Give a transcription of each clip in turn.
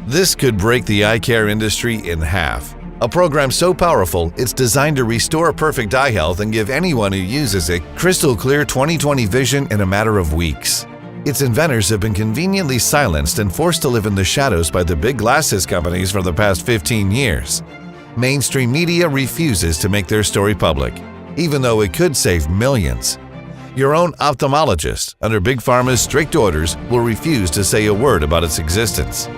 This could break the eye care industry in half. A program so powerful, it's designed to restore perfect eye health and give anyone who uses it crystal clear 20/20 vision in a matter of weeks. Its inventors have been conveniently silenced and forced to live in the shadows by the big glasses companies for the past 15 years. Mainstream media refuses to make their story public, even though it could save millions. Your own ophthalmologist, under Big Pharma's strict orders, will refuse to say a word about its existence.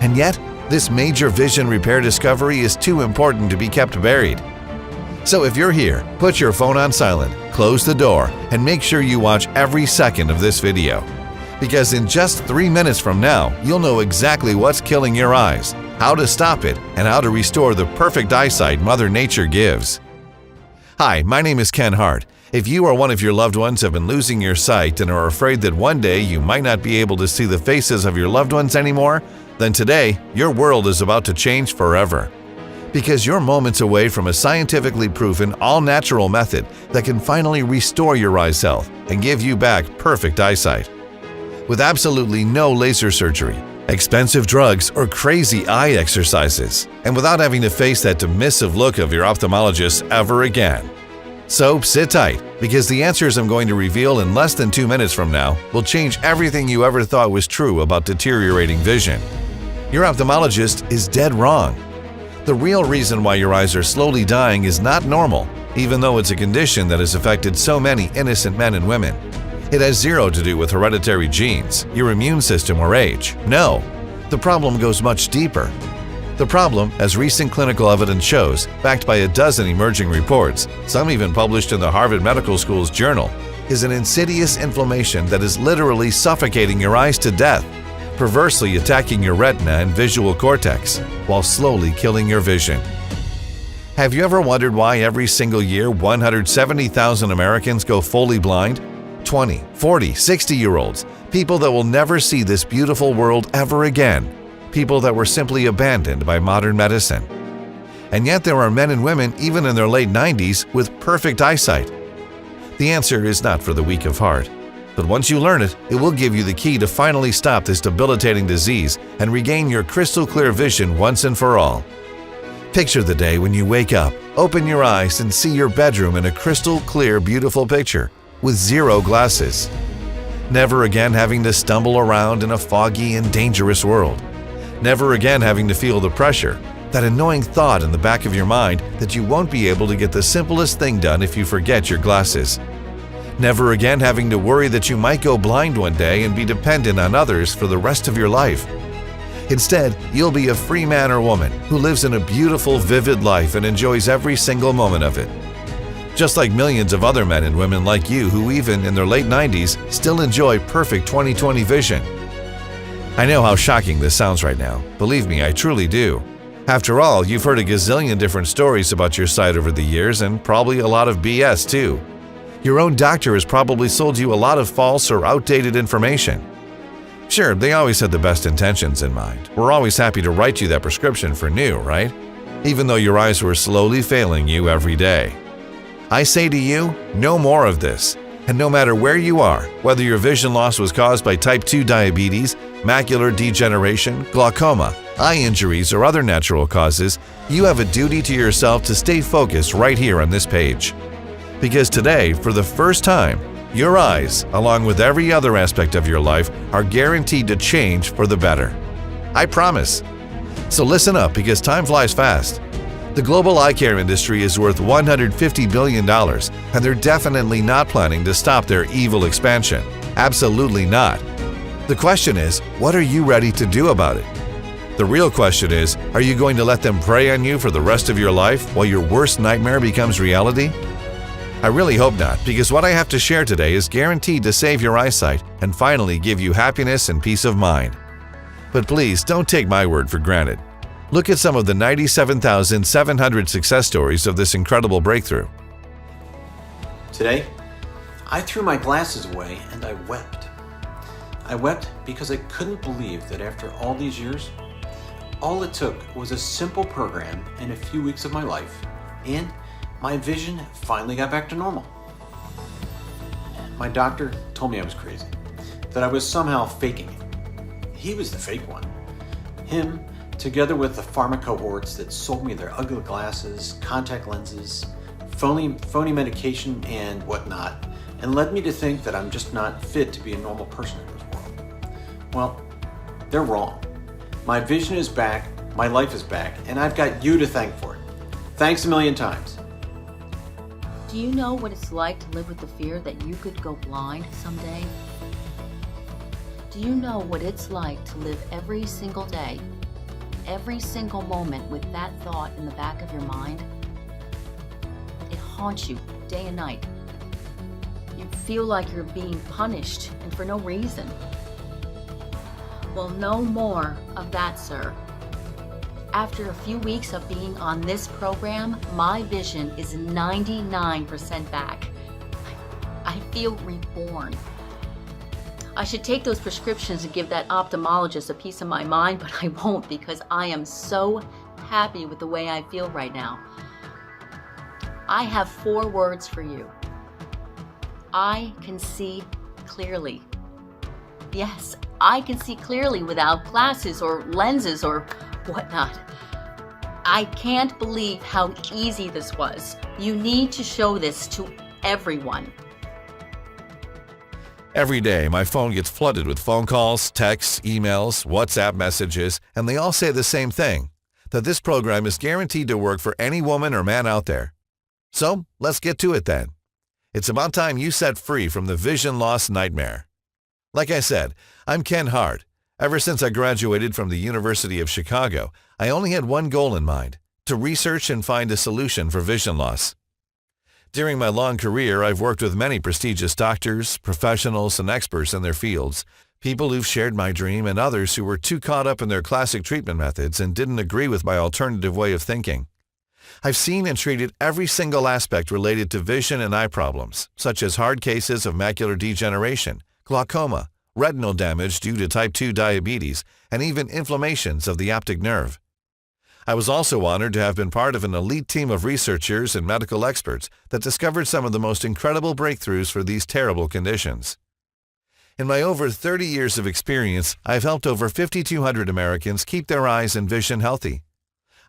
And yet, this major vision repair discovery is too important to be kept buried. So if you're here, put your phone on silent, close the door, and make sure you watch every second of this video. Because in just 3 minutes from now, you'll know exactly what's killing your eyes, how to stop it, and how to restore the perfect eyesight Mother Nature gives. Hi, my name is Ken Hart. If you or one of your loved ones have been losing your sight and are afraid that one day you might not be able to see the faces of your loved ones anymore, then today, your world is about to change forever. Because you're moments away from a scientifically proven, all-natural method that can finally restore your eye's health and give you back perfect eyesight. With absolutely no laser surgery, expensive drugs, or crazy eye exercises, and without having to face that dismissive look of your ophthalmologist ever again. So sit tight, because the answers I'm going to reveal in less than 2 minutes from now will change everything you ever thought was true about deteriorating vision. Your ophthalmologist is dead wrong. The real reason why your eyes are slowly dying is not normal, even though it's a condition that has affected so many innocent men and women. It has zero to do with hereditary genes, your immune system, or age. No, the problem goes much deeper. The problem, as recent clinical evidence shows, backed by a dozen emerging reports, some even published in the Harvard Medical School's journal, is an insidious inflammation that is literally suffocating your eyes to death, perversely attacking your retina and visual cortex, while slowly killing your vision. Have you ever wondered why every single year 170,000 Americans go fully blind? 20, 40, 60-year-olds, people that will never see this beautiful world ever again, people that were simply abandoned by modern medicine. And yet there are men and women, even in their late 90s, with perfect eyesight. The answer is not for the weak of heart. But once you learn it, it will give you the key to finally stop this debilitating disease and regain your crystal clear vision once and for all. Picture the day when you wake up, open your eyes, and see your bedroom in a crystal clear, beautiful picture with zero glasses. Never again having to stumble around in a foggy and dangerous world. Never again having to feel the pressure, that annoying thought in the back of your mind that you won't be able to get the simplest thing done if you forget your glasses. Never again having to worry that you might go blind one day and be dependent on others for the rest of your life. Instead, you'll be a free man or woman who lives in a beautiful, vivid life and enjoys every single moment of it. Just like millions of other men and women like you who even in their late 90s still enjoy perfect 20/20 vision. I know how shocking this sounds right now. Believe me, I truly do. After all, you've heard a gazillion different stories about your sight over the years and probably a lot of BS too. Your own doctor has probably sold you a lot of false or outdated information. Sure, they always had the best intentions in mind. We're always happy to write you that prescription for new, right? Even though your eyes were slowly failing you every day. I say to you, no more of this. And no matter where you are, whether your vision loss was caused by type 2 diabetes, macular degeneration, glaucoma, eye injuries, or other natural causes, you have a duty to yourself to stay focused right here on this page. Because today, for the first time, your eyes, along with every other aspect of your life, are guaranteed to change for the better. I promise. So listen up, because time flies fast. The global eye care industry is worth $150 billion, and they're definitely not planning to stop their evil expansion. Absolutely not. The question is, what are you ready to do about it? The real question is, are you going to let them prey on you for the rest of your life while your worst nightmare becomes reality? I really hope not, because what I have to share today is guaranteed to save your eyesight and finally give you happiness and peace of mind. But please don't take my word for granted. Look at some of the 97,700 success stories of this incredible breakthrough. Today, I threw my glasses away and I wept. I wept because I couldn't believe that after all these years, all it took was a simple program in a few weeks of my life, and my vision finally got back to normal. My doctor told me I was crazy, that I was somehow faking it. He was the fake one. Him, together with the pharma cohorts that sold me their ugly glasses, contact lenses, phony medication, and whatnot, and led me to think that I'm just not fit to be a normal person in this world. Well, they're wrong. My vision is back, my life is back, and I've got you to thank for it. Thanks a million times. Do you know what it's like to live with the fear that you could go blind someday? Do you know what it's like to live every single day, every single moment with that thought in the back of your mind? It haunts you day and night. You feel like you're being punished and for no reason. Well, no more of that, sir. After a few weeks of being on this program, my vision is 99% back. I feel reborn. I should take those prescriptions and give that ophthalmologist a piece of my mind, but I won't because I am so happy with the way I feel right now. I have 4 words for you. I can see clearly. Yes, I can see clearly without glasses or lenses or whatnot. I can't believe how easy this was. You need to show this to everyone. Every day, my phone gets flooded with phone calls, texts, emails, WhatsApp messages, and they all say the same thing, that this program is guaranteed to work for any woman or man out there. So, let's get to it then. It's about time you set free from the vision loss nightmare. Like I said, I'm Ken Hart. Ever since I graduated from the University of Chicago, I only had one goal in mind, to research and find a solution for vision loss. During my long career, I've worked with many prestigious doctors, professionals, and experts in their fields, people who've shared my dream and others who were too caught up in their classic treatment methods and didn't agree with my alternative way of thinking. I've seen and treated every single aspect related to vision and eye problems, such as hard cases of macular degeneration, glaucoma, retinal damage due to type 2 diabetes, and even inflammations of the optic nerve. I was also honored to have been part of an elite team of researchers and medical experts that discovered some of the most incredible breakthroughs for these terrible conditions. In my over 30 years of experience, I've helped over 5,200 Americans keep their eyes and vision healthy.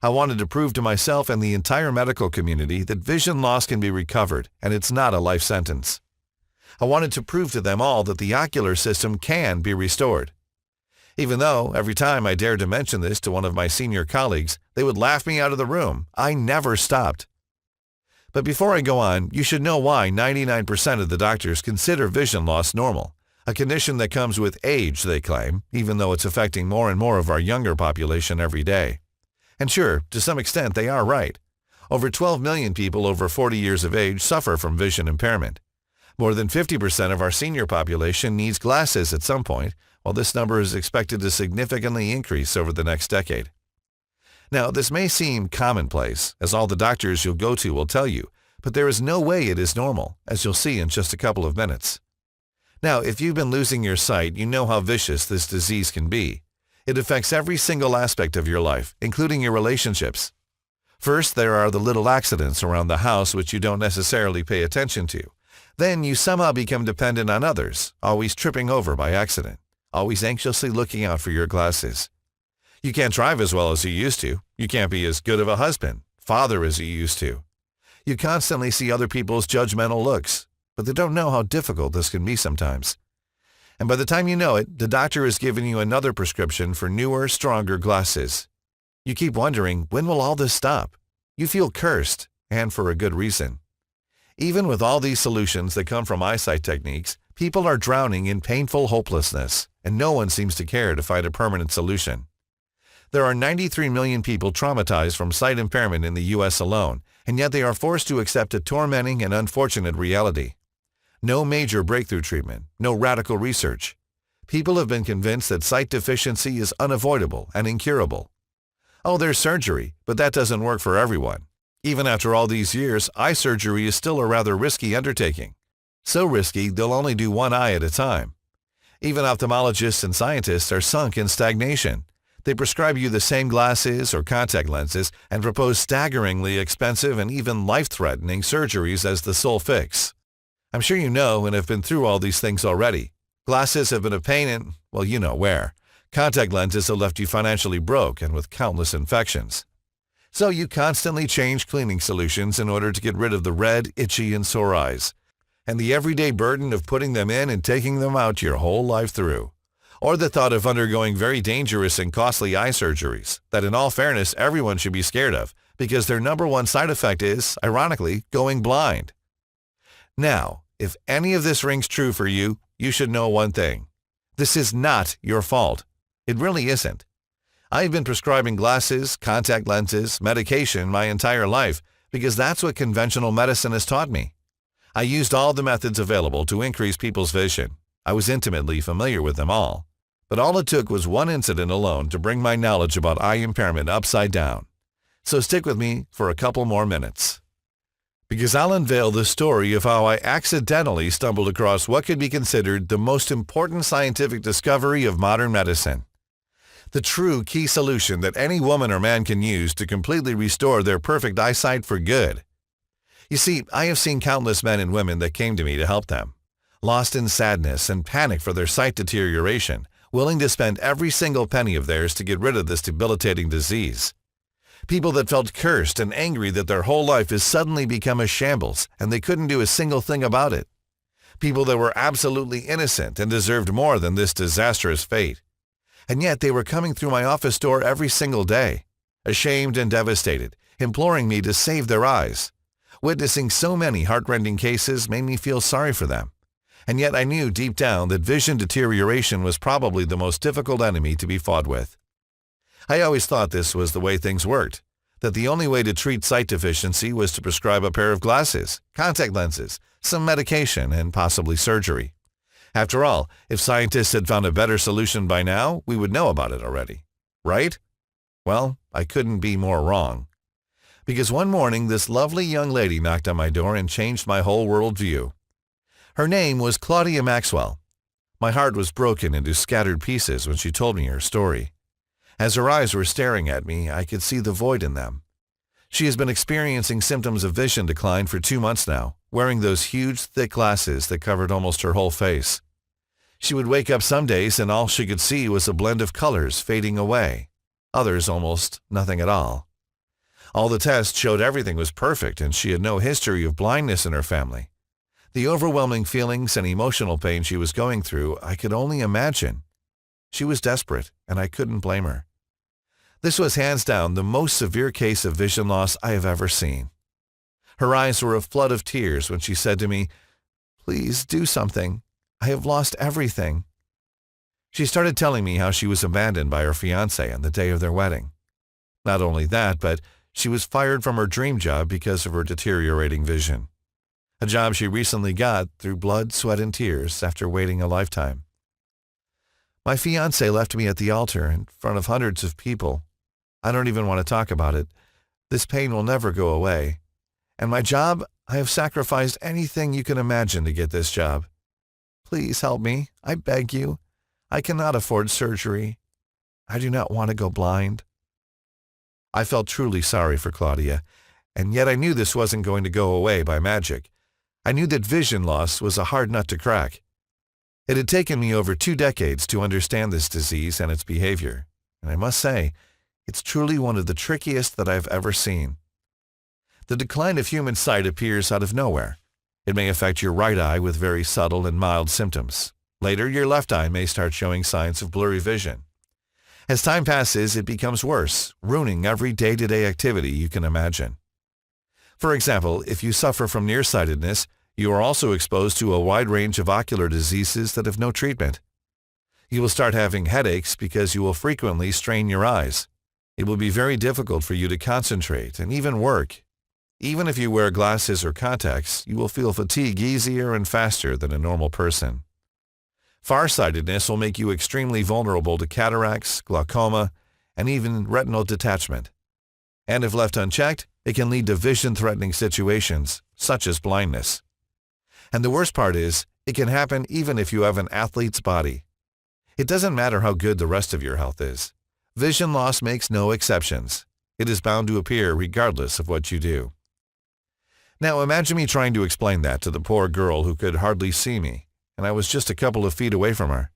I wanted to prove to myself and the entire medical community that vision loss can be recovered and it's not a life sentence. I wanted to prove to them all that the ocular system can be restored. Even though every time I dared to mention this to one of my senior colleagues, they would laugh me out of the room, I never stopped. But before I go on, you should know why 99% of the doctors consider vision loss normal, a condition that comes with age, they claim, even though it's affecting more and more of our younger population every day. And sure, to some extent they are right. Over 12 million people over 40 years of age suffer from vision impairment. More than 50% of our senior population needs glasses at some point, while this number is expected to significantly increase over the next decade. Now, this may seem commonplace, as all the doctors you'll go to will tell you, but there is no way it is normal, as you'll see in just a couple of minutes. Now, if you've been losing your sight, you know how vicious this disease can be. It affects every single aspect of your life, including your relationships. First, there are the little accidents around the house which you don't necessarily pay attention to. Then you somehow become dependent on others, always tripping over by accident, always anxiously looking out for your glasses. You can't drive as well as you used to. You can't be as good of a husband, father as you used to. You constantly see other people's judgmental looks, but they don't know how difficult this can be sometimes. And by the time you know it, the doctor has given you another prescription for newer, stronger glasses. You keep wondering, when will all this stop? You feel cursed, and for a good reason. Even with all these solutions that come from eyesight techniques, people are drowning in painful hopelessness, and no one seems to care to find a permanent solution. There are 93 million people traumatized from sight impairment in the U.S. alone, and yet they are forced to accept a tormenting and unfortunate reality. No major breakthrough treatment, no radical research. People have been convinced that sight deficiency is unavoidable and incurable. Oh, there's surgery, but that doesn't work for everyone. Even after all these years, eye surgery is still a rather risky undertaking. So risky, they'll only do one eye at a time. Even ophthalmologists and scientists are sunk in stagnation. They prescribe you the same glasses or contact lenses and propose staggeringly expensive and even life-threatening surgeries as the sole fix. I'm sure you know and have been through all these things already. Glasses have been a pain in, well, you know where. Contact lenses have left you financially broke and with countless infections. So you constantly change cleaning solutions in order to get rid of the red, itchy, and sore eyes, and the everyday burden of putting them in and taking them out your whole life through. Or the thought of undergoing very dangerous and costly eye surgeries that in all fairness everyone should be scared of because their number one side effect is, ironically, going blind. Now, if any of this rings true for you, you should know one thing. This is not your fault. It really isn't. I've been prescribing glasses, contact lenses, medication my entire life because that's what conventional medicine has taught me. I used all the methods available to increase people's vision. I was intimately familiar with them all. But all it took was one incident alone to bring my knowledge about eye impairment upside down. So stick with me for a couple more minutes, because I'll unveil the story of how I accidentally stumbled across what could be considered the most important scientific discovery of modern medicine. The true key solution that any woman or man can use to completely restore their perfect eyesight for good. You see, I have seen countless men and women that came to me to help them, lost in sadness and panic for their sight deterioration, willing to spend every single penny of theirs to get rid of this debilitating disease. People that felt cursed and angry that their whole life has suddenly become a shambles and they couldn't do a single thing about it. People that were absolutely innocent and deserved more than this disastrous fate. And yet they were coming through my office door every single day, ashamed and devastated, imploring me to save their eyes. Witnessing so many heartrending cases made me feel sorry for them. And yet I knew deep down that vision deterioration was probably the most difficult enemy to be fought with. I always thought this was the way things worked, that the only way to treat sight deficiency was to prescribe a pair of glasses, contact lenses, some medication, and possibly surgery. After all, if scientists had found a better solution by now, we would know about it already. Right? Well, I couldn't be more wrong. Because one morning, this lovely young lady knocked on my door and changed my whole worldview. Her name was Claudia Maxwell. My heart was broken into scattered pieces when she told me her story. As her eyes were staring at me, I could see the void in them. She has been experiencing symptoms of vision decline for 2 months now, wearing those huge, thick glasses that covered almost her whole face. She would wake up some days and all she could see was a blend of colors fading away, others almost nothing at all. All the tests showed everything was perfect and she had no history of blindness in her family. The overwhelming feelings and emotional pain she was going through, I could only imagine. She was desperate, and I couldn't blame her. This was hands down the most severe case of vision loss I have ever seen. Her eyes were a flood of tears when she said to me, "Please do something. I have lost everything." She started telling me how she was abandoned by her fiancé on the day of their wedding. Not only that, but she was fired from her dream job because of her deteriorating vision. A job she recently got through blood, sweat, and tears after waiting a lifetime. My fiancé left me at the altar in front of hundreds of people. I don't even want to talk about it. This pain will never go away. And my job, I have sacrificed anything you can imagine to get this job. Please help me, I beg you. I cannot afford surgery. I do not want to go blind. I felt truly sorry for Claudia, and yet I knew this wasn't going to go away by magic. I knew that vision loss was a hard nut to crack. It had taken me over 2 decades to understand this disease and its behavior, and I must say, it's truly one of the trickiest that I've ever seen. The decline of human sight appears out of nowhere. It may affect your right eye with very subtle and mild symptoms. Later, your left eye may start showing signs of blurry vision. As time passes, it becomes worse, ruining every day-to-day activity you can imagine. For example, if you suffer from nearsightedness, you are also exposed to a wide range of ocular diseases that have no treatment. You will start having headaches because you will frequently strain your eyes. It will be very difficult for you to concentrate and even work. Even if you wear glasses or contacts, you will feel fatigue easier and faster than a normal person. Farsightedness will make you extremely vulnerable to cataracts, glaucoma, and even retinal detachment. And if left unchecked, it can lead to vision-threatening situations, such as blindness. And the worst part is, it can happen even if you have an athlete's body. It doesn't matter how good the rest of your health is. Vision loss makes no exceptions. It is bound to appear regardless of what you do. Now imagine me trying to explain that to the poor girl who could hardly see me, and I was just a couple of feet away from her.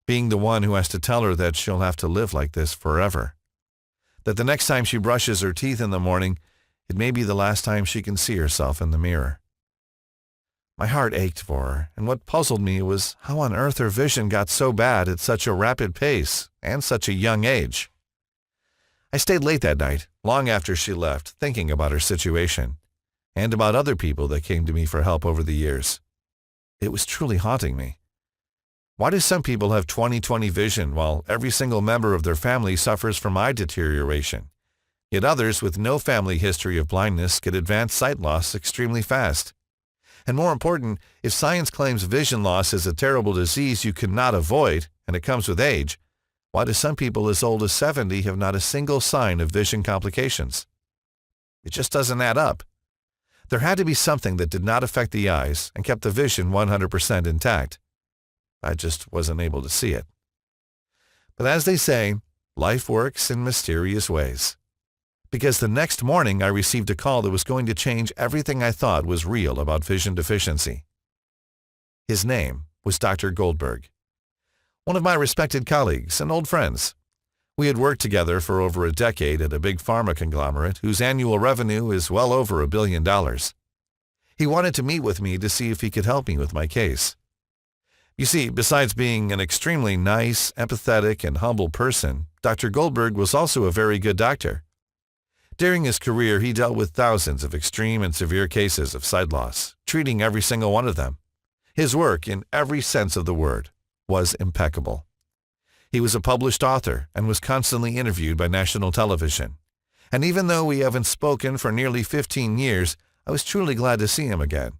being the one who has to tell her that she'll have to live like this forever. That the next time she brushes her teeth in the morning, it may be the last time she can see herself in the mirror. My heart ached for her, and what puzzled me was how on earth her vision got so bad at such a rapid pace and such a young age. I stayed late that night, long after she left, thinking about her situation, and about other people that came to me for help over the years. It was truly haunting me. Why do some people have 20/20 vision while every single member of their family suffers from eye deterioration, yet others with no family history of blindness get advanced sight loss extremely fast? And more important, if science claims vision loss is a terrible disease you cannot avoid, and it comes with age, why do some people as old as 70 have not a single sign of vision complications? It just doesn't add up. There had to be something that did not affect the eyes and kept the vision 100% intact. I just wasn't able to see it. But as they say, life works in mysterious ways. Because the next morning I received a call that was going to change everything I thought was real about vision deficiency. His name was Dr. Goldberg, one of my respected colleagues and old friends. We had worked together for over a decade at a big pharma conglomerate whose annual revenue is well over $1 billion. He wanted to meet with me to see if he could help me with my case. You see, besides being an extremely nice, empathetic, and humble person, Dr. Goldberg was also a very good doctor. During his career, he dealt with thousands of extreme and severe cases of sight loss, treating every single one of them. His work, in every sense of the word, was impeccable. He was a published author and was constantly interviewed by national television. And even though we haven't spoken for nearly 15 years, I was truly glad to see him again.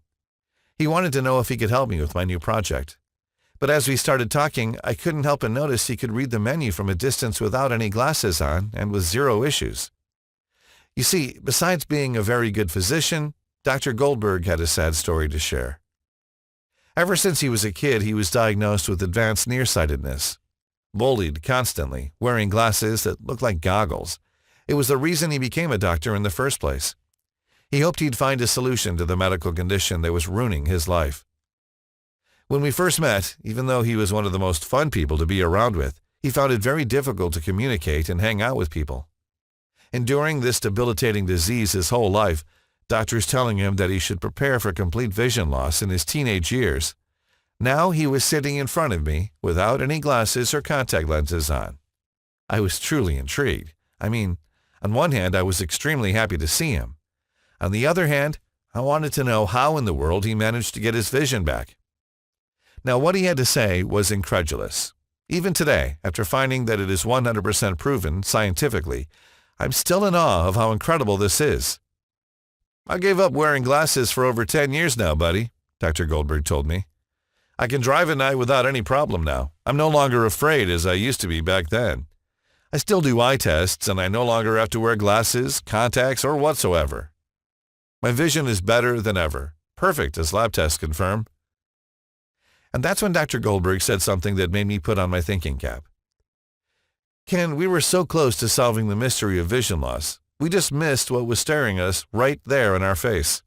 He wanted to know if he could help me with my new project. But as we started talking, I couldn't help but notice he could read the menu from a distance without any glasses on and with zero issues. You see, besides being a very good physician, Dr. Goldberg had a sad story to share. Ever since he was a kid, he was diagnosed with advanced nearsightedness. Bullied constantly, wearing glasses that looked like goggles. It was the reason he became a doctor in the first place. He hoped he'd find a solution to the medical condition that was ruining his life. When we first met, even though he was one of the most fun people to be around with, he found it very difficult to communicate and hang out with people. Enduring this debilitating disease his whole life, doctors telling him that he should prepare for complete vision loss in his teenage years. Now he was sitting in front of me without any glasses or contact lenses on. I was truly intrigued. I mean, on one hand, I was extremely happy to see him. On the other hand, I wanted to know how in the world he managed to get his vision back. Now, what he had to say was incredulous. Even today, after finding that it is 100% proven scientifically, I'm still in awe of how incredible this is. I gave up wearing glasses for over 10 years now, buddy, Dr. Goldberg told me. I can drive at night without any problem now. I'm no longer afraid as I used to be back then. I still do eye tests, and I no longer have to wear glasses, contacts, or whatsoever. My vision is better than ever. Perfect, as lab tests confirm. And that's when Dr. Goldberg said something that made me put on my thinking cap. Ken, we were so close to solving the mystery of vision loss. We just missed what was staring us right there in our face.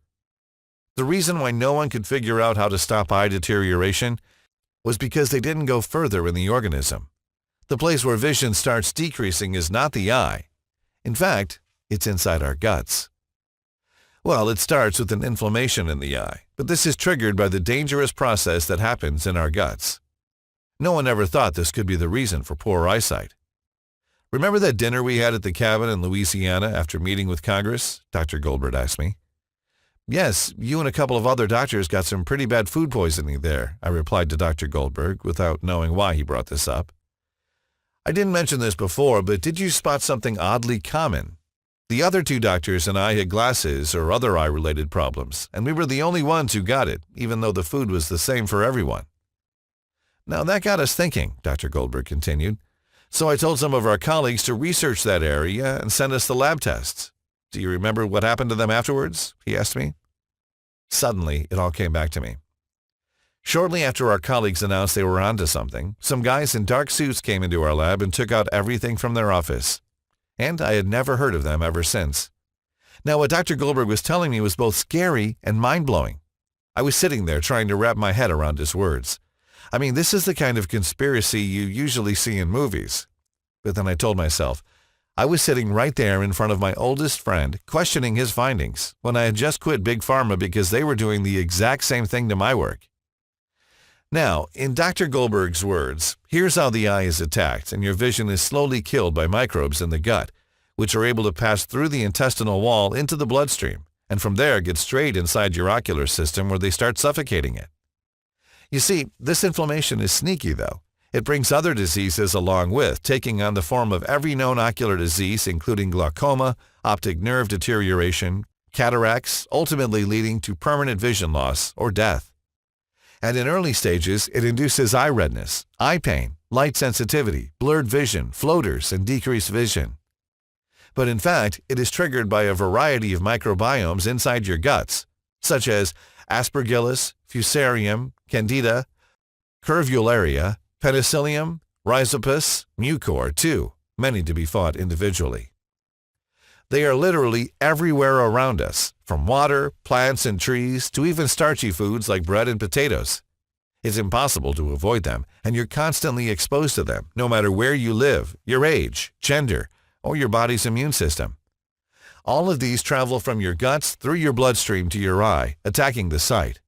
The reason why no one could figure out how to stop eye deterioration was because they didn't go further in the organism. The place where vision starts decreasing is not the eye. In fact, it's inside our guts. Well, it starts with an inflammation in the eye, but this is triggered by the dangerous process that happens in our guts. No one ever thought this could be the reason for poor eyesight. Remember that dinner we had at the cabin in Louisiana after meeting with Congress? Dr. Goldberg asked me. Yes, you and a couple of other doctors got some pretty bad food poisoning there, I replied to Dr. Goldberg without knowing why he brought this up. I didn't mention this before, but did you spot something oddly common? The other two doctors and I had glasses or other eye-related problems, and we were the only ones who got it, even though the food was the same for everyone. Now that got us thinking, Dr. Goldberg continued. So I told some of our colleagues to research that area and send us the lab tests. Do you remember what happened to them afterwards? He asked me. Suddenly, it all came back to me. Shortly after our colleagues announced they were onto something, some guys in dark suits came into our lab and took out everything from their office. And I had never heard of them ever since. Now, what Dr. Goldberg was telling me was both scary and mind-blowing. I was sitting there trying to wrap my head around his words. I mean, this is the kind of conspiracy you usually see in movies. But then I told myself, I was sitting right there in front of my oldest friend, questioning his findings, when I had just quit Big Pharma because they were doing the exact same thing to my work. Now, in Dr. Goldberg's words, here's how the eye is attacked and your vision is slowly killed by microbes in the gut, which are able to pass through the intestinal wall into the bloodstream, and from there get straight inside your ocular system where they start suffocating it. You see, this inflammation is sneaky though. It brings other diseases along with, taking on the form of every known ocular disease including glaucoma, optic nerve deterioration, cataracts, ultimately leading to permanent vision loss or death. And in early stages, it induces eye redness, eye pain, light sensitivity, blurred vision, floaters, and decreased vision. But in fact, it is triggered by a variety of microbiomes inside your guts, such as Aspergillus, Fusarium, Candida, Curvularia, Penicillium, Rhizopus, Mucor, too, many to be fought individually. They are literally everywhere around us, from water, plants, and trees, to even starchy foods like bread and potatoes. It's impossible to avoid them, and you're constantly exposed to them, no matter where you live, your age, gender, or your body's immune system. All of these travel from your guts through your bloodstream to your eye, attacking the sight.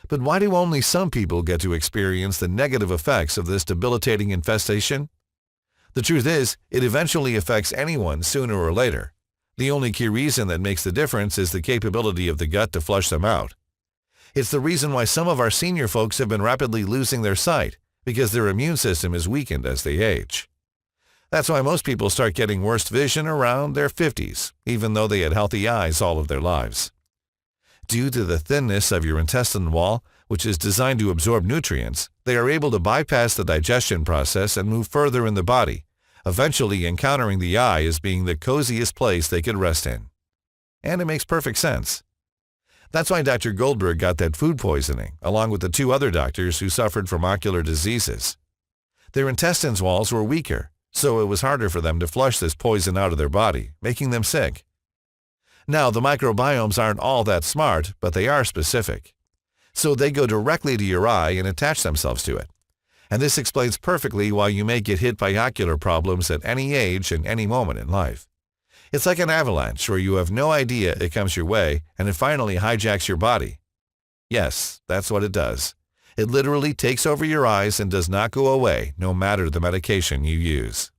But why do only some people get to experience the negative effects of this debilitating infestation? The truth is, it eventually affects anyone sooner or later. The only key reason that makes the difference is the capability of the gut to flush them out. It's the reason why some of our senior folks have been rapidly losing their sight, because their immune system is weakened as they age. That's why most people start getting worse vision around their 50s, even though they had healthy eyes all of their lives. Due to the thinness of your intestinal wall, which is designed to absorb nutrients, they are able to bypass the digestion process and move further in the body, eventually encountering the eye as being the coziest place they could rest in. And it makes perfect sense. That's why Dr. Goldberg got that food poisoning, along with the two other doctors who suffered from ocular diseases. Their intestines walls were weaker, so it was harder for them to flush this poison out of their body, making them sick. Now, the microbiomes aren't all that smart, but they are specific. So they go directly to your eye and attach themselves to it. And this explains perfectly why you may get hit by ocular problems at any age and any moment in life. It's like an avalanche where you have no idea it comes your way and it finally hijacks your body. Yes, that's what it does. It literally takes over your eyes and does not go away, no matter the medication you use.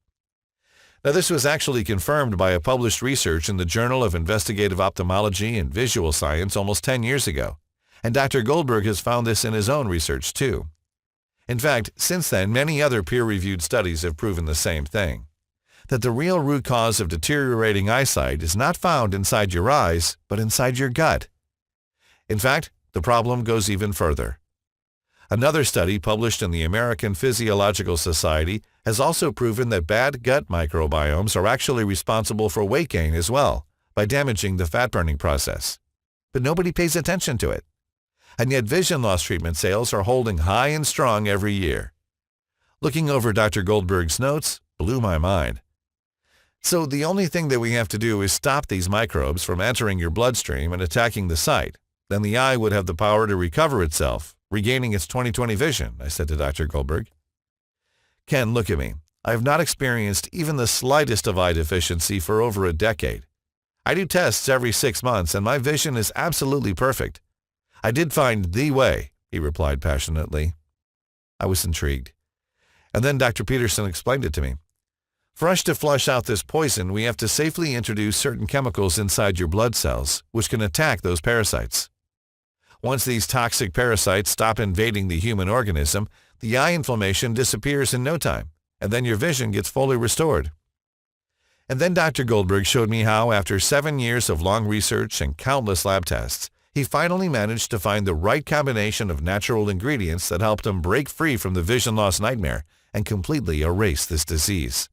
Now, this was actually confirmed by a published research in the Journal of Investigative Ophthalmology and Visual Science almost 10 years ago, and Dr. Goldberg has found this in his own research too. In fact, since then, many other peer-reviewed studies have proven the same thing, that the real root cause of deteriorating eyesight is not found inside your eyes, but inside your gut. In fact, the problem goes even further. Another study published in the American Physiological Society has also proven that bad gut microbiomes are actually responsible for weight gain as well, by damaging the fat-burning process. But nobody pays attention to it. And yet vision loss treatment sales are holding high and strong every year. Looking over Dr. Goldberg's notes blew my mind. So the only thing that we have to do is stop these microbes from entering your bloodstream and attacking the sight. Then the eye would have the power to recover itself, regaining its 20/20 vision, I said to Dr. Goldberg. Ken, look at me. I have not experienced even the slightest of eye deficiency for over a decade. I do tests every 6 months and my vision is absolutely perfect. I did find the way, he replied passionately. I was intrigued. And then Dr. Peterson explained it to me. For us to flush out this poison, we have to safely introduce certain chemicals inside your blood cells, which can attack those parasites. Once these toxic parasites stop invading the human organism, the eye inflammation disappears in no time, and then your vision gets fully restored. And then Dr. Goldberg showed me how, after 7 years of long research and countless lab tests, he finally managed to find the right combination of natural ingredients that helped him break free from the vision loss nightmare and completely erase this disease.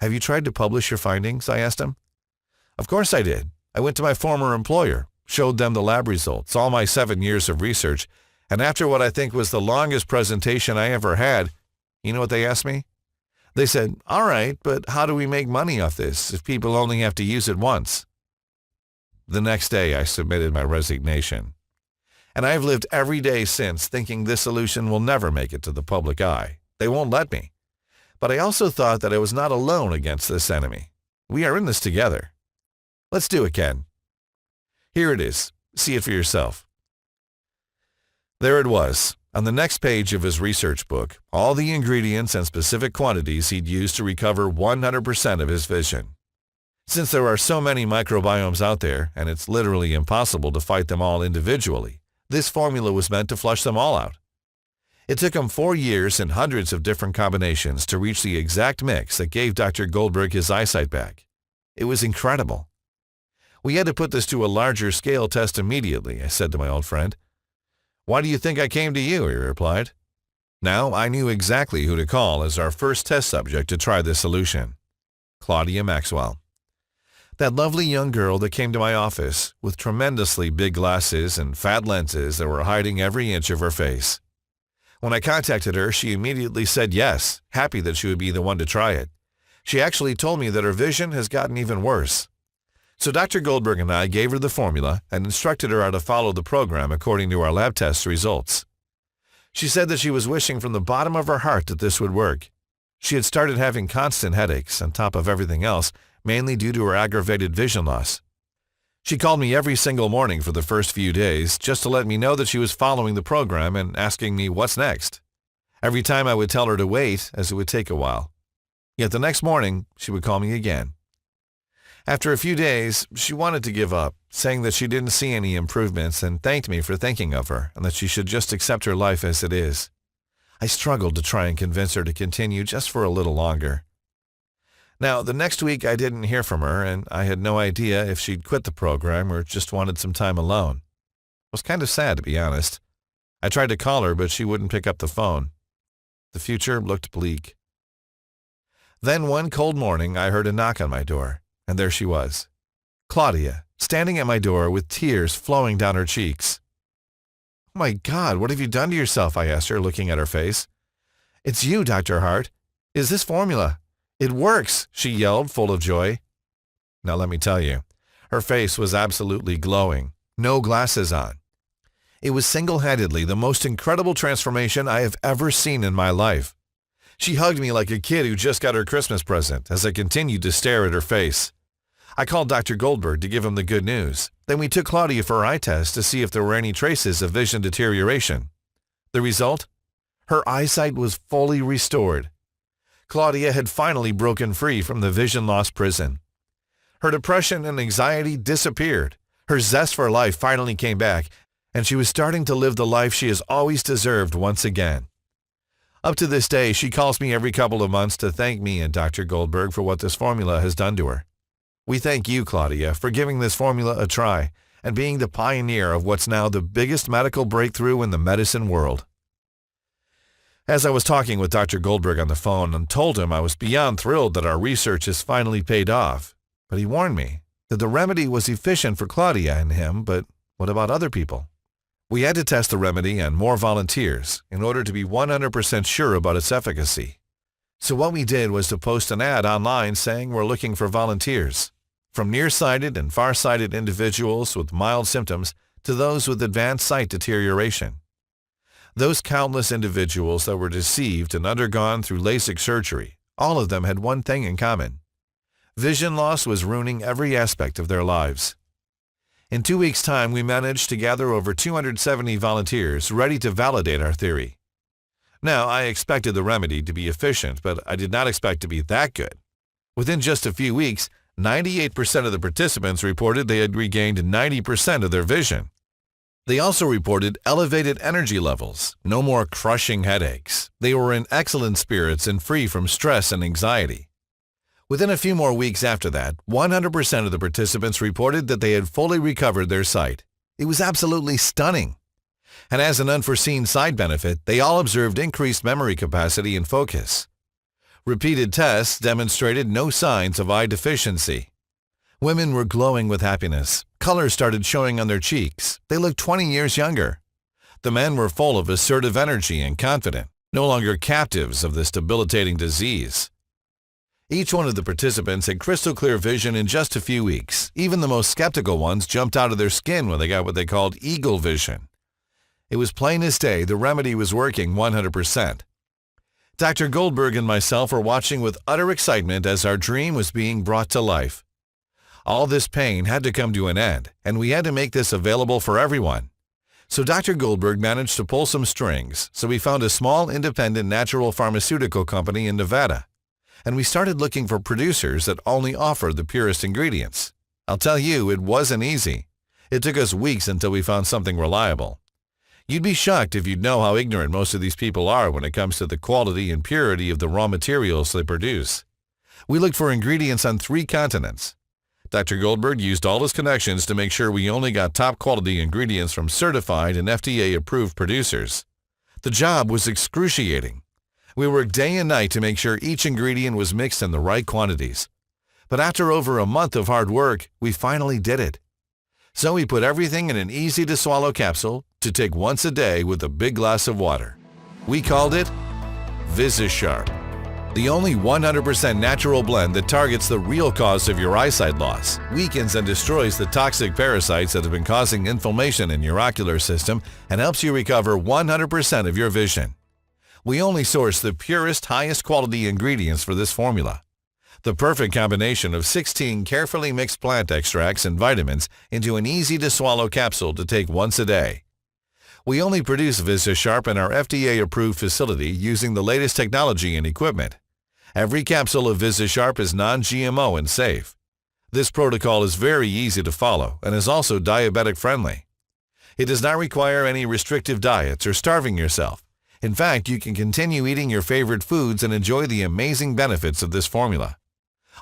Have you tried to publish your findings? I asked him. Of course I did. I went to my former employer, showed them the lab results, all my 7 years of research, and after what I think was the longest presentation I ever had, you know what they asked me? They said, all right, but how do we make money off this if people only have to use it once? The next day, I submitted my resignation. And I've lived every day since thinking this solution will never make it to the public eye. They won't let me. But I also thought that I was not alone against this enemy. We are in this together. Let's do it, Ken. Here it is. See it for yourself. There it was, on the next page of his research book, all the ingredients and specific quantities he'd use to recover 100% of his vision. Since there are so many microbiomes out there, and it's literally impossible to fight them all individually, this formula was meant to flush them all out. It took him 4 years and hundreds of different combinations to reach the exact mix that gave Dr. Goldberg his eyesight back. It was incredible. We had to put this to a larger scale test immediately, I said to my old friend. Why do you think I came to you? He replied. Now I knew exactly who to call as our first test subject to try this solution. Claudia Maxwell. That lovely young girl that came to my office with tremendously big glasses and fat lenses that were hiding every inch of her face. When I contacted her, she immediately said yes, happy that she would be the one to try it. She actually told me that her vision has gotten even worse. So Dr. Goldberg and I gave her the formula and instructed her how to follow the program according to our lab test results. She said that she was wishing from the bottom of her heart that this would work. She had started having constant headaches on top of everything else, mainly due to her aggravated vision loss. She called me every single morning for the first few days just to let me know that she was following the program and asking me what's next. Every time I would tell her to wait, as it would take a while. Yet the next morning, she would call me again. After a few days, she wanted to give up, saying that she didn't see any improvements and thanked me for thinking of her and that she should just accept her life as it is. I struggled to try and convince her to continue just for a little longer. Now, the next week I didn't hear from her and I had no idea if she'd quit the program or just wanted some time alone. It was kind of sad, to be honest. I tried to call her, but she wouldn't pick up the phone. The future looked bleak. Then one cold morning I heard a knock on my door. And there she was, Claudia, standing at my door with tears flowing down her cheeks. "Oh my God, what have you done to yourself?" I asked her, looking at her face. "It's you, Dr. Hart. Is this formula? It works," she yelled, full of joy. Now let me tell you, her face was absolutely glowing, no glasses on. It was single-handedly the most incredible transformation I have ever seen in my life. She hugged me like a kid who just got her Christmas present as I continued to stare at her face. I called Dr. Goldberg to give him the good news. Then we took Claudia for her eye test to see if there were any traces of vision deterioration. The result? Her eyesight was fully restored. Claudia had finally broken free from the vision loss prison. Her depression and anxiety disappeared. Her zest for life finally came back, and she was starting to live the life she has always deserved once again. Up to this day, she calls me every couple of months to thank me and Dr. Goldberg for what this formula has done to her. We thank you, Claudia, for giving this formula a try and being the pioneer of what's now the biggest medical breakthrough in the medicine world. As I was talking with Dr. Goldberg on the phone and told him I was beyond thrilled that our research has finally paid off, but he warned me that the remedy was efficient for Claudia and him, but what about other people? We had to test the remedy on more volunteers in order to be 100% sure about its efficacy. So what we did was to post an ad online saying we're looking for volunteers, from nearsighted and farsighted individuals with mild symptoms to those with advanced sight deterioration. Those countless individuals that were deceived and undergone through LASIK surgery, all of them had one thing in common. Vision loss was ruining every aspect of their lives. In 2 weeks' time, we managed to gather over 270 volunteers ready to validate our theory. Now, I expected the remedy to be efficient, but I did not expect to be that good. Within just a few weeks, 98% of the participants reported they had regained 90% of their vision. They also reported elevated energy levels, no more crushing headaches. They were in excellent spirits and free from stress and anxiety. Within a few more weeks after that, 100% of the participants reported that they had fully recovered their sight. It was absolutely stunning. And as an unforeseen side benefit, they all observed increased memory capacity and focus. Repeated tests demonstrated no signs of eye deficiency. Women were glowing with happiness. Color started showing on their cheeks. They looked 20 years younger. The men were full of assertive energy and confident, no longer captives of this debilitating disease. Each one of the participants had crystal clear vision in just a few weeks. Even the most skeptical ones jumped out of their skin when they got what they called eagle vision. It was plain as day the remedy was working 100%. Dr. Goldberg and myself were watching with utter excitement as our dream was being brought to life. All this pain had to come to an end, and we had to make this available for everyone. So Dr. Goldberg managed to pull some strings, so we found a small independent natural pharmaceutical company in Nevada. And we started looking for producers that only offered the purest ingredients. I'll tell you, it wasn't easy. It took us weeks until we found something reliable. You'd be shocked if you'd know how ignorant most of these people are when it comes to the quality and purity of the raw materials they produce. We looked for ingredients on 3 continents. Dr. Goldberg used all his connections to make sure we only got top-quality ingredients from certified and FDA-approved producers. The job was excruciating. We worked day and night to make sure each ingredient was mixed in the right quantities. But after over a month of hard work, we finally did it. So we put everything in an easy-to-swallow capsule to take once a day with a big glass of water. We called it Visisharp, the only 100% natural blend that targets the real cause of your eyesight loss, weakens and destroys the toxic parasites that have been causing inflammation in your ocular system, and helps you recover 100% of your vision. We only source the purest, highest quality ingredients for this formula. The perfect combination of 16 carefully mixed plant extracts and vitamins into an easy-to-swallow capsule to take once a day. We only produce Visisharp in our FDA-approved facility using the latest technology and equipment. Every capsule of Visisharp is non-GMO and safe. This protocol is very easy to follow and is also diabetic-friendly. It does not require any restrictive diets or starving yourself. In fact, you can continue eating your favorite foods and enjoy the amazing benefits of this formula.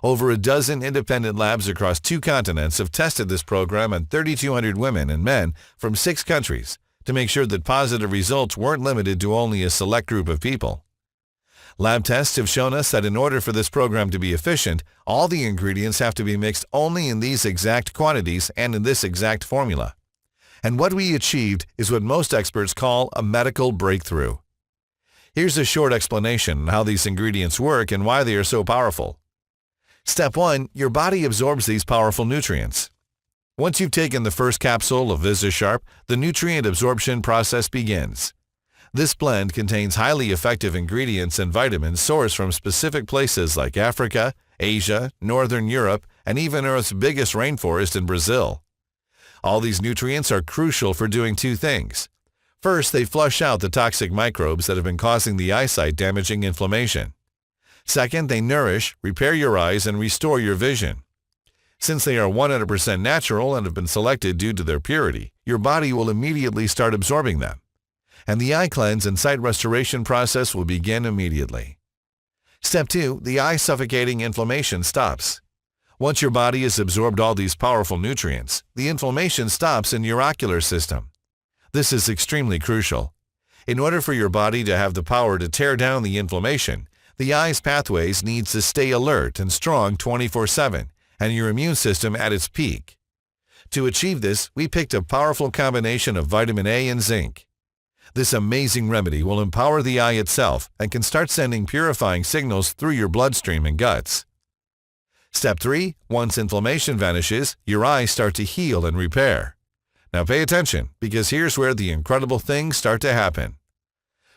Over a dozen independent labs across 2 continents have tested this program on 3,200 women and men from 6 countries to make sure that positive results weren't limited to only a select group of people. Lab tests have shown us that in order for this program to be efficient, all the ingredients have to be mixed only in these exact quantities and in this exact formula. And what we achieved is what most experts call a medical breakthrough. Here's a short explanation on how these ingredients work and why they are so powerful. Step 1. Your body absorbs these powerful nutrients. Once you've taken the first capsule of Visisharp, the nutrient absorption process begins. This blend contains highly effective ingredients and vitamins sourced from specific places like Africa, Asia, Northern Europe, and even Earth's biggest rainforest in Brazil. All these nutrients are crucial for doing 2 things. First, they flush out the toxic microbes that have been causing the eyesight-damaging inflammation. Second, they nourish, repair your eyes, and restore your vision. Since they are 100% natural and have been selected due to their purity, your body will immediately start absorbing them. And the eye cleanse and sight restoration process will begin immediately. Step 2. The eye-suffocating inflammation stops. Once your body has absorbed all these powerful nutrients, the inflammation stops in your ocular system. This is extremely crucial. In order for your body to have the power to tear down the inflammation, the eye's pathways needs to stay alert and strong 24/7, and your immune system at its peak. To achieve this, we picked a powerful combination of vitamin A and zinc. This amazing remedy will empower the eye itself and can start sending purifying signals through your bloodstream and guts. Step 3. Once inflammation vanishes, your eyes start to heal and repair. Now pay attention, because here's where the incredible things start to happen.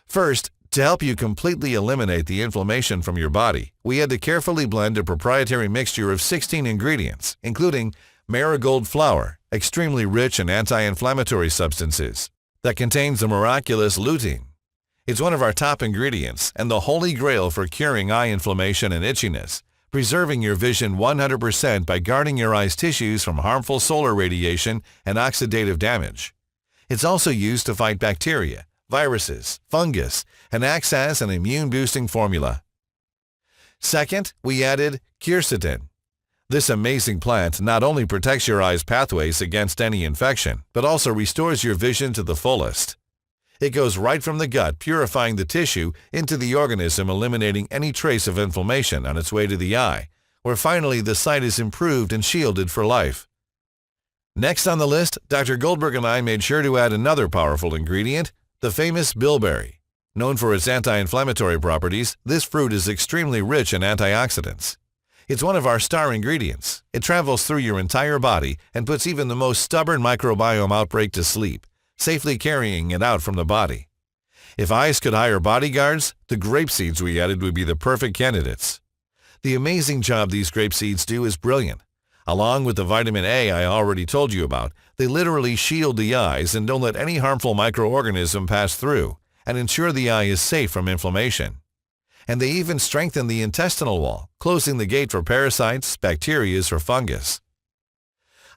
First, to help you completely eliminate the inflammation from your body, we had to carefully blend a proprietary mixture of 16 ingredients, including marigold flower, extremely rich in anti-inflammatory substances, that contains the miraculous lutein. It's one of our top ingredients and the holy grail for curing eye inflammation and itchiness, preserving your vision 100% by guarding your eye's tissues from harmful solar radiation and oxidative damage. It's also used to fight bacteria, viruses, fungus, and acts as an immune-boosting formula. Second, we added quercetin. This amazing plant not only protects your eye's pathways against any infection, but also restores your vision to the fullest. It goes right from the gut, purifying the tissue, into the organism, eliminating any trace of inflammation on its way to the eye, where finally the sight is improved and shielded for life. Next on the list, Dr. Goldberg and I made sure to add another powerful ingredient, the famous bilberry. Known for its anti-inflammatory properties, this fruit is extremely rich in antioxidants. It's one of our star ingredients. It travels through your entire body and puts even the most stubborn microbiome outbreak to sleep, safely carrying it out from the body. If eyes could hire bodyguards, the grape seeds we added would be the perfect candidates. The amazing job these grape seeds do is brilliant. Along with the vitamin A I already told you about, they literally shield the eyes and don't let any harmful microorganism pass through and ensure the eye is safe from inflammation. And they even strengthen the intestinal wall, closing the gate for parasites, bacteria, or fungus.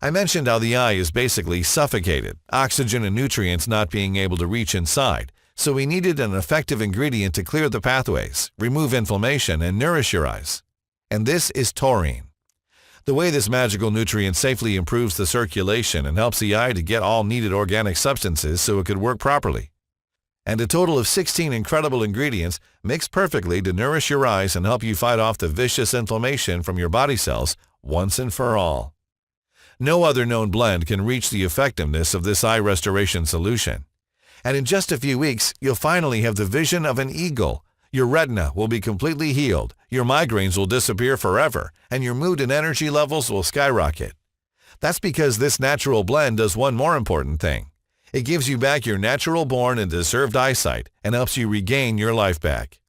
I mentioned how the eye is basically suffocated, oxygen and nutrients not being able to reach inside, so we needed an effective ingredient to clear the pathways, remove inflammation, and nourish your eyes. And this is taurine. The way this magical nutrient safely improves the circulation and helps the eye to get all needed organic substances so it could work properly. And a total of 16 incredible ingredients mix perfectly to nourish your eyes and help you fight off the vicious inflammation from your body cells once and for all. No other known blend can reach the effectiveness of this eye restoration solution. And in just a few weeks, you'll finally have the vision of an eagle. Your retina will be completely healed, your migraines will disappear forever, and your mood and energy levels will skyrocket. That's because this natural blend does one more important thing. It gives you back your natural-born and deserved eyesight and helps you regain your life back.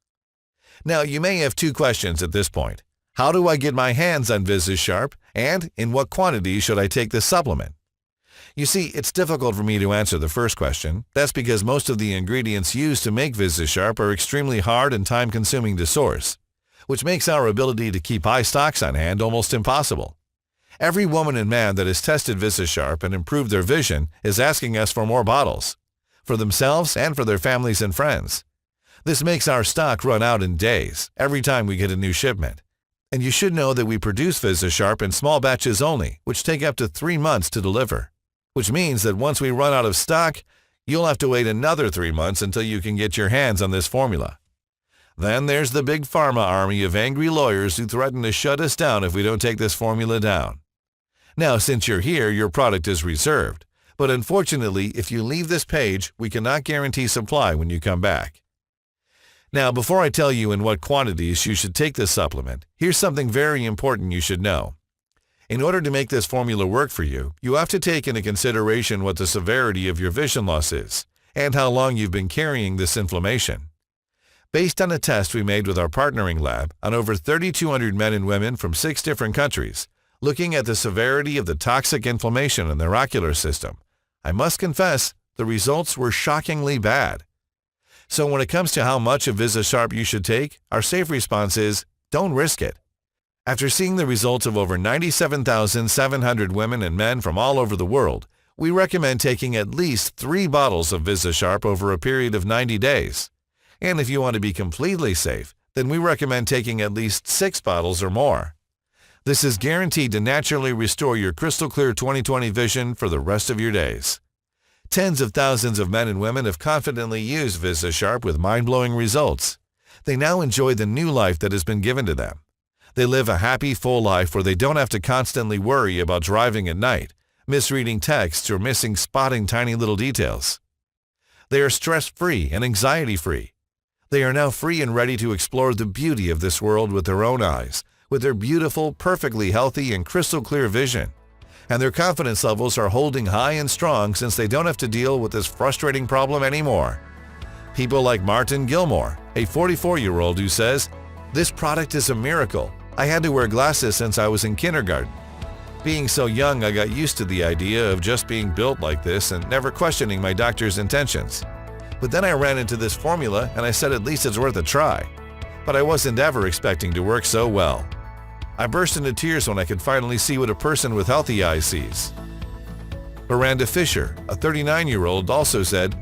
Now, you may have two questions at this point. How do I get my hands on Visisharp, and in what quantity should I take this supplement? You see, it's difficult for me to answer the first question. That's because most of the ingredients used to make Visisharp are extremely hard and time-consuming to source, which makes our ability to keep high stocks on hand almost impossible. Every woman and man that has tested Visisharp and improved their vision is asking us for more bottles, for themselves and for their families and friends. This makes our stock run out in days, every time we get a new shipment. And you should know that we produce Visisharp in small batches only, which take up to 3 months to deliver. Which means that once we run out of stock, you'll have to wait another 3 months until you can get your hands on this formula. Then there's the big pharma army of angry lawyers who threaten to shut us down if we don't take this formula down. Now, since you're here, your product is reserved. But unfortunately, if you leave this page, we cannot guarantee supply when you come back. Now, before I tell you in what quantities you should take this supplement, here's something very important you should know. In order to make this formula work for you, you have to take into consideration what the severity of your vision loss is and how long you've been carrying this inflammation. Based on a test we made with our partnering lab on over 3,200 men and women from 6 different countries, looking at the severity of the toxic inflammation in their ocular system, I must confess the results were shockingly bad. So when it comes to how much of Visisharp you should take, our safe response is, don't risk it. After seeing the results of over 97,700 women and men from all over the world, we recommend taking at least 3 bottles of Visisharp over a period of 90 days. And if you want to be completely safe, then we recommend taking at least 6 bottles or more. This is guaranteed to naturally restore your crystal clear 20/20 vision for the rest of your days. Tens of thousands of men and women have confidently used Visisharp with mind-blowing results. They now enjoy the new life that has been given to them. They live a happy, full life where they don't have to constantly worry about driving at night, misreading texts, or spotting tiny little details. They are stress-free and anxiety-free. They are now free and ready to explore the beauty of this world with their own eyes, with their beautiful, perfectly healthy, and crystal clear vision. And their confidence levels are holding high and strong since they don't have to deal with this frustrating problem anymore. People like Martin Gilmore, a 44-year-old who says, "This product is a miracle. I had to wear glasses since I was in kindergarten. Being so young, I got used to the idea of just being built like this and never questioning my doctor's intentions. But then I ran into this formula and I said at least it's worth a try. But I wasn't ever expecting to work so well. I burst into tears when I could finally see what a person with healthy eyes sees." Miranda Fisher, a 39-year-old, also said,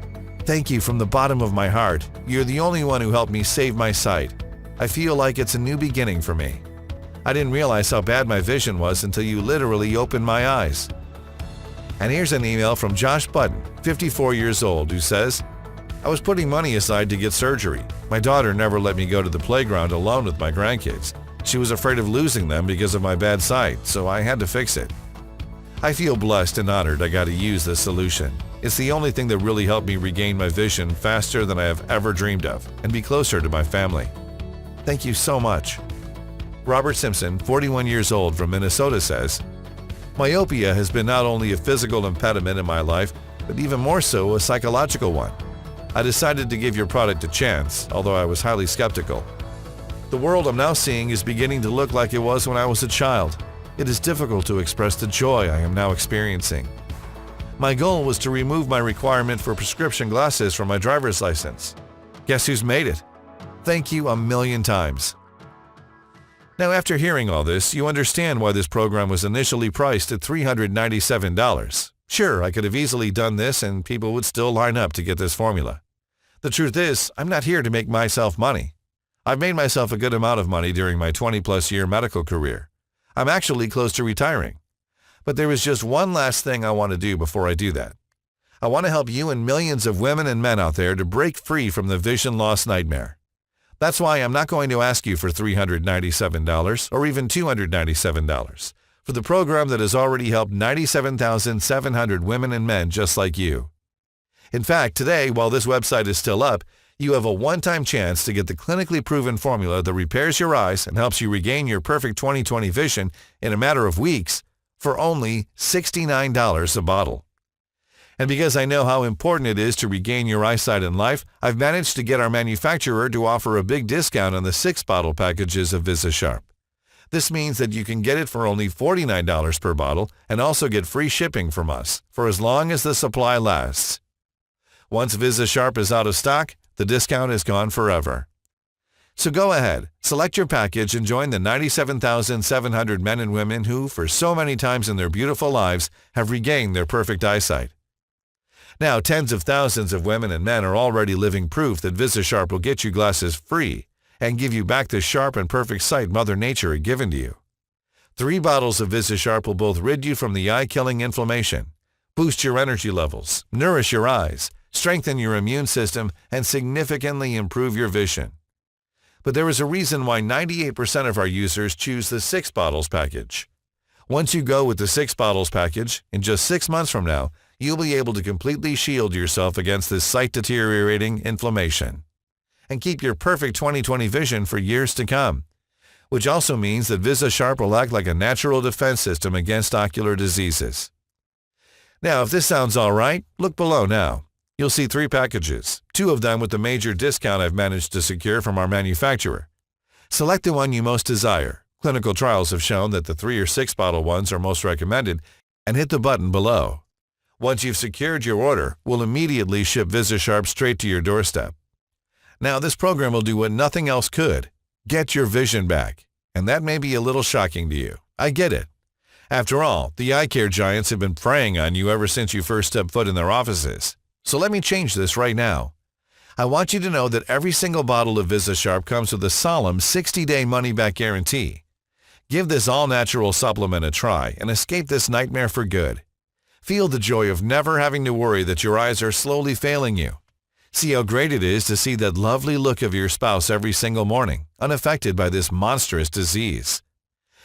"Thank you from the bottom of my heart. You're the only one who helped me save my sight. I feel like it's a new beginning for me. I didn't realize how bad my vision was until you literally opened my eyes." And here's an email from Josh Button, 54 years old, who says, "I was putting money aside to get surgery. My daughter never let me go to the playground alone with my grandkids. She was afraid of losing them because of my bad sight, so I had to fix it. I feel blessed and honored I got to use this solution. It's the only thing that really helped me regain my vision faster than I have ever dreamed of and be closer to my family. Thank you so much." Robert Simpson, 41 years old, from Minnesota says, "Myopia has been not only a physical impediment in my life, but even more so a psychological one. I decided to give your product a chance, although I was highly skeptical. The world I'm now seeing is beginning to look like it was when I was a child. It is difficult to express the joy I am now experiencing. My goal was to remove my requirement for prescription glasses from my driver's license. Guess who's made it? Thank you a million times. Now, after hearing all this, you understand why this program was initially priced at $397. Sure, I could have easily done this and people would still line up to get this formula. The truth is, I'm not here to make myself money. I've made myself a good amount of money during my 20-plus year medical career. I'm actually close to retiring. But there is just one last thing I want to do before I do that. I want to help you and millions of women and men out there to break free from the vision loss nightmare. That's why I'm not going to ask you for $397 or even $297 for the program that has already helped 97,700 women and men just like you. In fact, today, while this website is still up, you have a one-time chance to get the clinically proven formula that repairs your eyes and helps you regain your perfect 20/20 vision in a matter of weeks for only $69 a bottle. And because I know how important it is to regain your eyesight in life, I've managed to get our manufacturer to offer a big discount on the 6-bottle packages of Visisharp. This means that you can get it for only $49 per bottle and also get free shipping from us for as long as the supply lasts. Once Visisharp is out of stock, the discount is gone forever. So go ahead, select your package and join the 97,700 men and women who, for so many times in their beautiful lives, have regained their perfect eyesight. Now, tens of thousands of women and men are already living proof that Visisharp will get you glasses free and give you back the sharp and perfect sight Mother Nature had given to you. 3 bottles of Visisharp will both rid you from the eye-killing inflammation, boost your energy levels, nourish your eyes, strengthen your immune system, and significantly improve your vision. But there is a reason why 98% of our users choose the 6 bottles package. Once you go with the 6 bottles package, in just 6 months from now, you'll be able to completely shield yourself against this sight-deteriorating inflammation and keep your perfect 20/20 vision for years to come, which also means that Visisharp will act like a natural defense system against ocular diseases. Now, if this sounds all right, look below now. You'll see 3 packages, 2 of them with the major discount I've managed to secure from our manufacturer. Select the one you most desire. Clinical trials have shown that the 3 or 6 bottle ones are most recommended, and hit the button below. Once you've secured your order, we'll immediately ship Visisharp straight to your doorstep. Now, this program will do what nothing else could. Get your vision back. And that may be a little shocking to you. I get it. After all, the eye care giants have been preying on you ever since you first stepped foot in their offices. So let me change this right now. I want you to know that every single bottle of Visisharp comes with a solemn 60-day money-back guarantee. Give this all-natural supplement a try and escape this nightmare for good. Feel the joy of never having to worry that your eyes are slowly failing you. See how great it is to see that lovely look of your spouse every single morning, unaffected by this monstrous disease.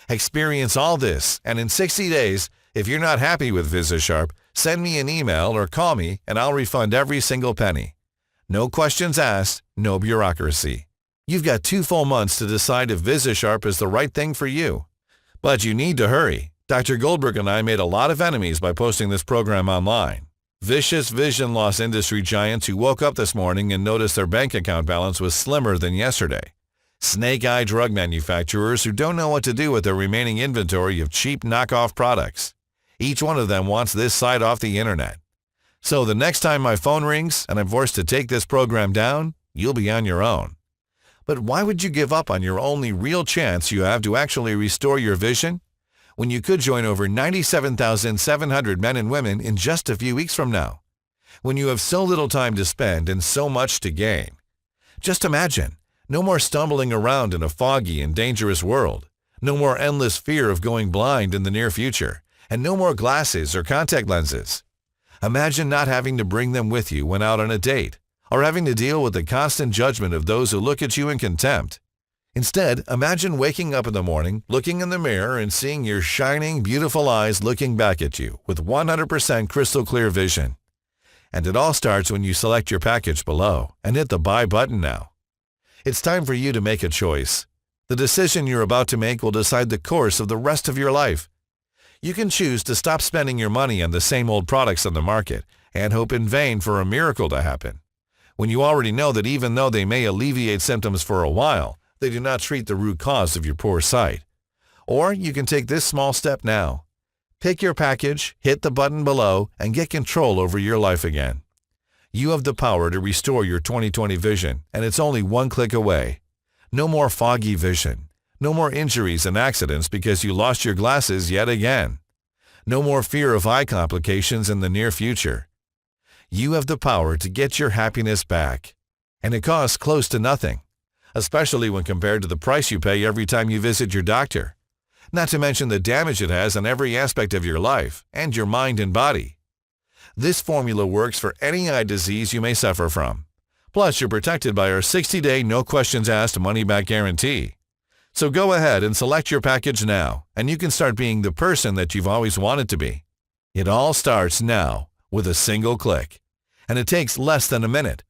Experience all this, and in 60 days, if you're not happy with Visisharp, send me an email or call me and I'll refund every single penny. No questions asked, no bureaucracy. You've got 2 full months to decide if Visisharp is the right thing for you. But you need to hurry. Dr. Goldberg and I made a lot of enemies by posting this program online. Vicious vision loss industry giants who woke up this morning and noticed their bank account balance was slimmer than yesterday. Snake eye drug manufacturers who don't know what to do with their remaining inventory of cheap knockoff products. Each one of them wants this site off the internet. So the next time my phone rings and I'm forced to take this program down, you'll be on your own. But why would you give up on your only real chance you have to actually restore your vision when you could join over 97,700 men and women in just a few weeks from now? When you have so little time to spend and so much to gain. Just imagine, no more stumbling around in a foggy and dangerous world. No more endless fear of going blind in the near future. And no more glasses or contact lenses. Imagine not having to bring them with you when out on a date, or having to deal with the constant judgment of those who look at you in contempt. Instead, imagine waking up in the morning, looking in the mirror and seeing your shining, beautiful eyes looking back at you with 100% crystal clear vision. And it all starts when you select your package below and hit the buy button now. It's time for you to make a choice. The decision you're about to make will decide the course of the rest of your life. You can choose to stop spending your money on the same old products on the market and hope in vain for a miracle to happen, when you already know that even though they may alleviate symptoms for a while, they do not treat the root cause of your poor sight. Or you can take this small step now. Pick your package, hit the button below, and get control over your life again. You have the power to restore your 20/20 vision, and it's only one click away. No more foggy vision. No more injuries and accidents because you lost your glasses yet again. No more fear of eye complications in the near future. You have the power to get your happiness back. And it costs close to nothing, especially when compared to the price you pay every time you visit your doctor. Not to mention the damage it has on every aspect of your life and your mind and body. This formula works for any eye disease you may suffer from. Plus, you're protected by our 60-day no-questions-asked money-back guarantee. So go ahead and select your package now, and you can start being the person that you've always wanted to be. It all starts now with a single click, and it takes less than a minute.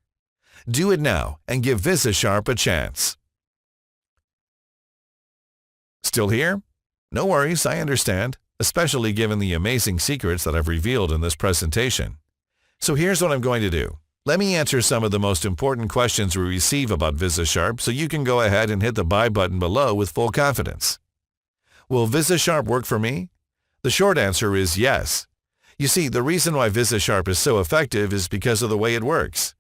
Do it now and give Visisharp a chance. Still here? No worries, I understand, especially given the amazing secrets that I've revealed in this presentation. So here's what I'm going to do. Let me answer some of the most important questions we receive about Visisharp so you can go ahead and hit the buy button below with full confidence. Will Visisharp work for me? The short answer is yes. You see, the reason why Visisharp is so effective is because of the way it works.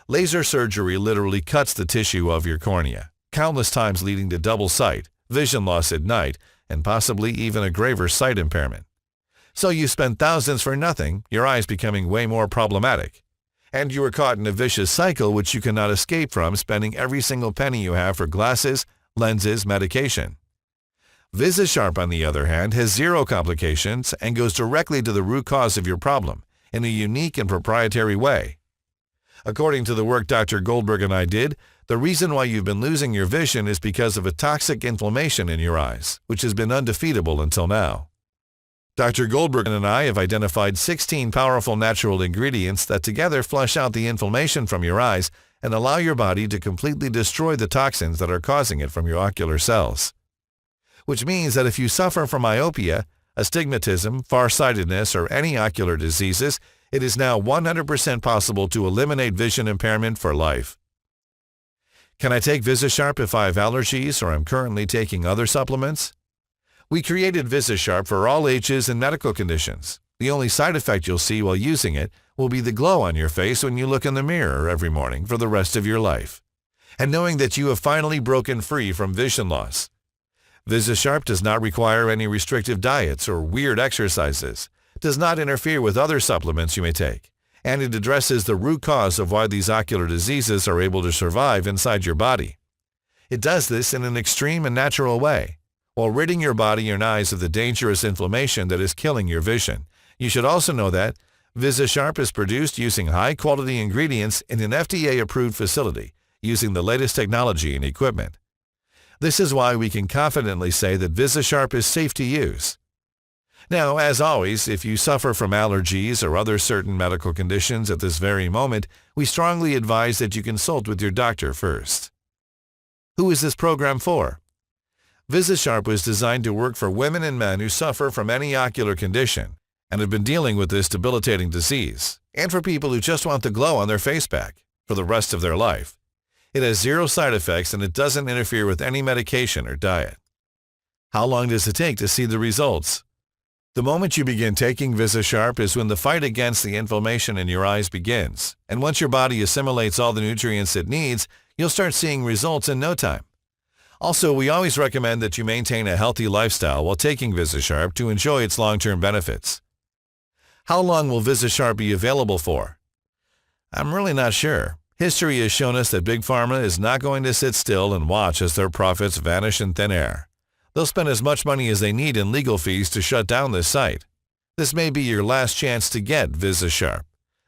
Laser surgery literally cuts the tissue of your cornea, countless times leading to double sight, vision loss at night, and possibly even a graver sight impairment. So you spend thousands for nothing, your eyes becoming way more problematic. And you are caught in a vicious cycle which you cannot escape from, spending every single penny you have for glasses, lenses, medication. Visisharp, on the other hand, has zero complications and goes directly to the root cause of your problem in a unique and proprietary way. According to the work Dr. Goldberg and I did, the reason why you've been losing your vision is because of a toxic inflammation in your eyes, which has been undefeatable until now. Dr. Goldberg and I have identified 16 powerful natural ingredients that together flush out the inflammation from your eyes and allow your body to completely destroy the toxins that are causing it from your ocular cells. Which means that if you suffer from myopia, astigmatism, farsightedness, or any ocular diseases, it is now 100% possible to eliminate vision impairment for life. Can I take Visisharp if I have allergies or am currently taking other supplements? We created Visisharp for all ages and medical conditions. The only side effect you'll see while using it will be the glow on your face when you look in the mirror every morning for the rest of your life, and knowing that you have finally broken free from vision loss. Visisharp does not require any restrictive diets or weird exercises, does not interfere with other supplements you may take, and it addresses the root cause of why these ocular diseases are able to survive inside your body. It does this in an extreme and natural way, while ridding your body and eyes of the dangerous inflammation that is killing your vision. You should also know that Visisharp is produced using high-quality ingredients in an FDA-approved facility, using the latest technology and equipment. This is why we can confidently say that Visisharp is safe to use. Now, as always, if you suffer from allergies or other certain medical conditions at this very moment, we strongly advise that you consult with your doctor first. Who is this program for? Visisharp was designed to work for women and men who suffer from any ocular condition and have been dealing with this debilitating disease, and for people who just want the glow on their face back for the rest of their life. It has zero side effects and it doesn't interfere with any medication or diet. How long does it take to see the results? The moment you begin taking Visisharp is when the fight against the inflammation in your eyes begins, and once your body assimilates all the nutrients it needs, you'll start seeing results in no time. Also, we always recommend that you maintain a healthy lifestyle while taking Visisharp to enjoy its long-term benefits. How long will Visisharp be available for? I'm really not sure. History has shown us that Big Pharma is not going to sit still and watch as their profits vanish in thin air. They'll spend as much money as they need in legal fees to shut down this site. This may be your last chance to get Visisharp.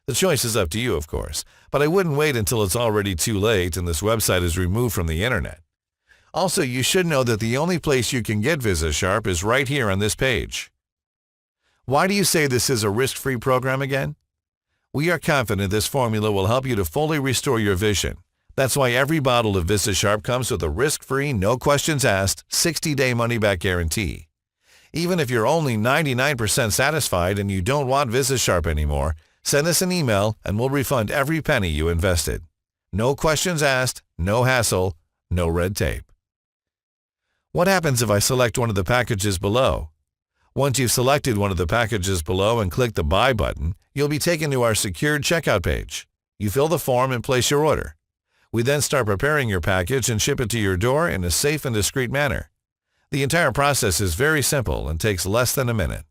The choice is up to you, of course, but I wouldn't wait until it's already too late and this website is removed from the internet. Also, you should know that the only place you can get Visisharp is right here on this page. Why do you say this is a risk-free program again? We are confident this formula will help you to fully restore your vision. That's why every bottle of Visisharp comes with a risk-free, no-questions-asked, 60-day money-back guarantee. Even if you're only 99% satisfied and you don't want Visisharp anymore, Send us an email and we'll refund every penny you invested. No questions asked, no hassle, no red tape. What happens if I select one of the packages below? Once you've selected one of the packages below and click the Buy button, you'll be taken to our secured checkout page. You fill the form and place your order. We then start preparing your package and ship it to your door in a safe and discreet manner. The entire process is very simple and takes less than a minute.